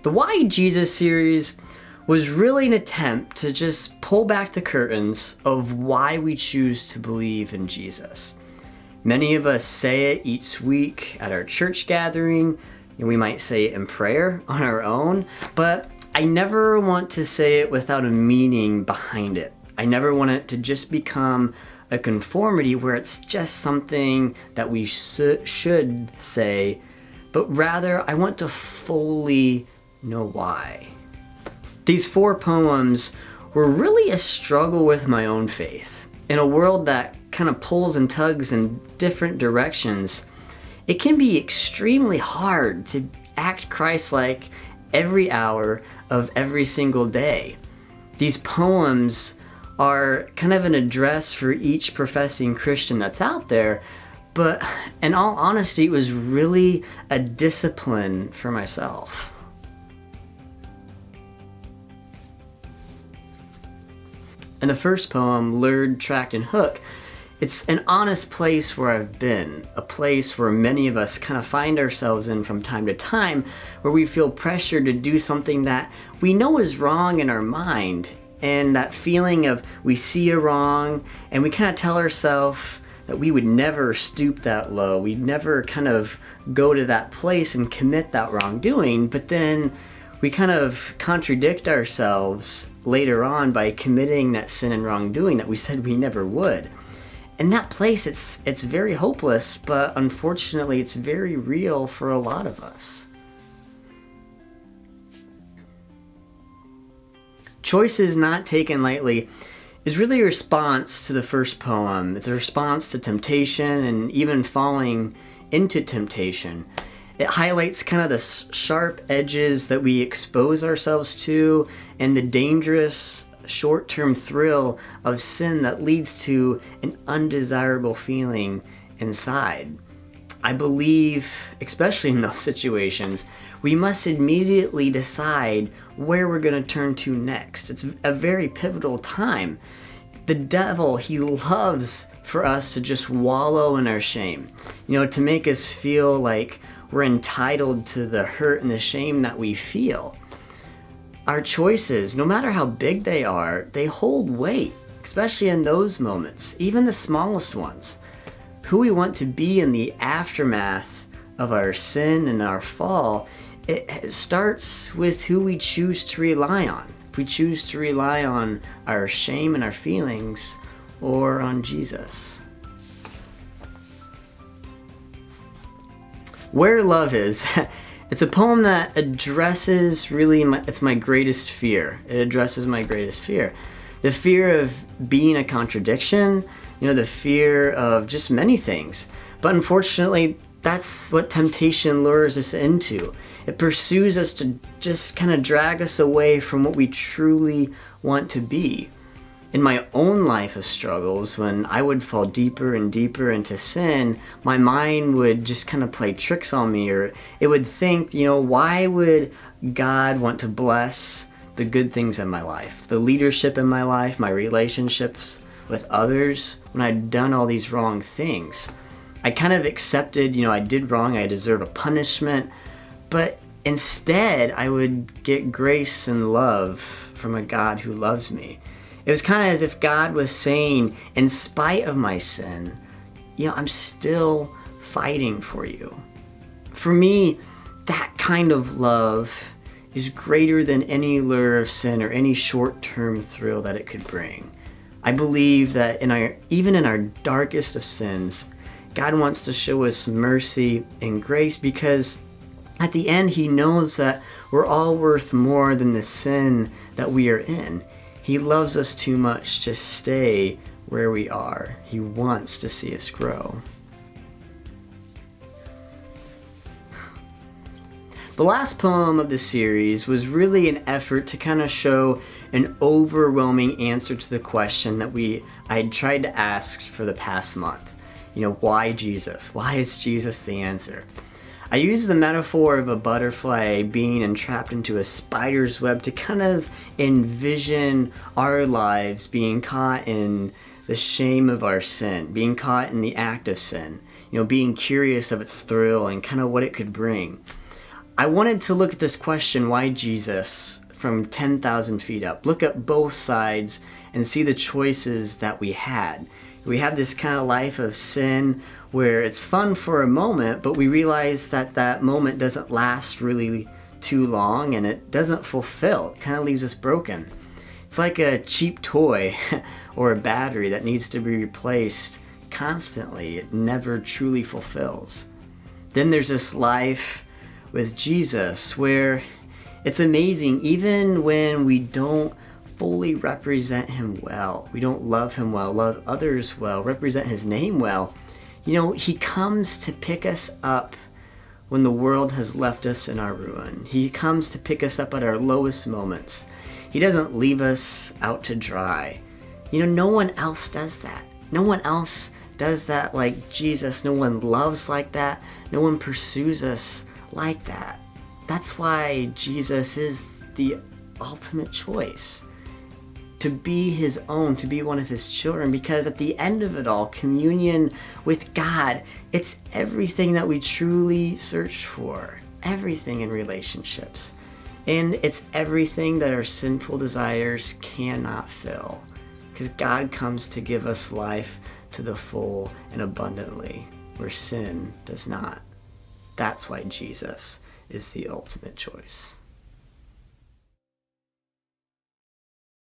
The Why Jesus series was really an attempt to just pull back the curtains of why we choose to believe in Jesus. Many of us say it each week at our church gathering, and we might say it in prayer on our own, but I never want to say it without a meaning behind it. I never want it to just become a conformity where it's just something that we should say, but rather I want to fully know why. These 4 poems were really a struggle with my own faith. In a world that kind of pulls and tugs in different directions, it can be extremely hard to act Christ-like every hour of every single day. These poems are kind of an address for each professing Christian that's out there, but in all honesty, it was really a discipline for myself. In the first poem, Lured, Tracked, and Hooked, it's an honest place where I've been, a place where many of us kind of find ourselves in from time to time, where we feel pressure to do something that we know is wrong in our mind, and that feeling of we see a wrong, and we kind of tell ourselves that we would never stoop that low, we'd never kind of go to that place and commit that wrongdoing, but then we kind of contradict ourselves later on by committing that sin and wrongdoing that we said we never would. In that place, it's very hopeless, but unfortunately, it's very real for a lot of us. Choices not taken lightly is really a response to the first poem. It's a response to temptation and even falling into temptation. It highlights kind of the sharp edges that we expose ourselves to and the dangerous short-term thrill of sin that leads to an undesirable feeling inside. I believe, especially in those situations, we must immediately decide where we're going to turn to next. It's a very pivotal time. The devil, he loves for us to just wallow in our shame, to make us feel like we're entitled to the hurt and the shame that we feel. Our choices, no matter how big they are, they hold weight, especially in those moments, even the smallest ones. Who we want to be in the aftermath of our sin and our fall, it starts with who we choose to rely on. If we choose to rely on our shame and our feelings, or on Jesus. Where Love Is, it's a poem that addresses it's my greatest fear. It addresses my greatest fear. The fear of being a contradiction, the fear of just many things. But unfortunately, that's what temptation lures us into. It pursues us to just kind of drag us away from what we truly want to be. In my own life of struggles, when I would fall deeper and deeper into sin, my mind would just kind of play tricks on me, or it would think, why would God want to bless the good things in my life, the leadership in my life, my relationships with others, when I'd done all these wrong things? I kind of accepted, I did wrong, I deserve a punishment, but instead I would get grace and love from a God who loves me. It was kind of as if God was saying, in spite of my sin, I'm still fighting for you. For me, that kind of love is greater than any lure of sin or any short-term thrill that it could bring. I believe that even in our darkest of sins, God wants to show us mercy and grace, because at the end, He knows that we're all worth more than the sin that we are in. He loves us too much to stay where we are. He wants to see us grow. The last poem of the series was really an effort to kind of show an overwhelming answer to the question that I had tried to ask for the past month. Why Jesus? Why is Jesus the answer? I use the metaphor of a butterfly being entrapped into a spider's web to kind of envision our lives being caught in the shame of our sin, being caught in the act of sin, being curious of its thrill and kind of what it could bring. I wanted to look at this question, why Jesus, from 10,000 feet up. Look at both sides and see the choices that we had. We have this kind of life of sin where it's fun for a moment, but we realize that that moment doesn't last really too long and it doesn't fulfill. It kind of leaves us broken. It's like a cheap toy or a battery that needs to be replaced constantly. It never truly fulfills. Then there's this life with Jesus where it's amazing, even when we don't fully represent him well, we don't love him well, love others well, represent his name well, he comes to pick us up when the world has left us in our ruin. He comes to pick us up at our lowest moments. He doesn't leave us out to dry. No one else does that. No one else does that like Jesus. No one loves like that. No one pursues us like that. That's why Jesus is the ultimate choice. To be his own, to be one of his children, because at the end of it all, communion with God, it's everything that we truly search for, everything in relationships. And it's everything that our sinful desires cannot fill, because God comes to give us life to the full and abundantly, where sin does not. That's why Jesus is the ultimate choice.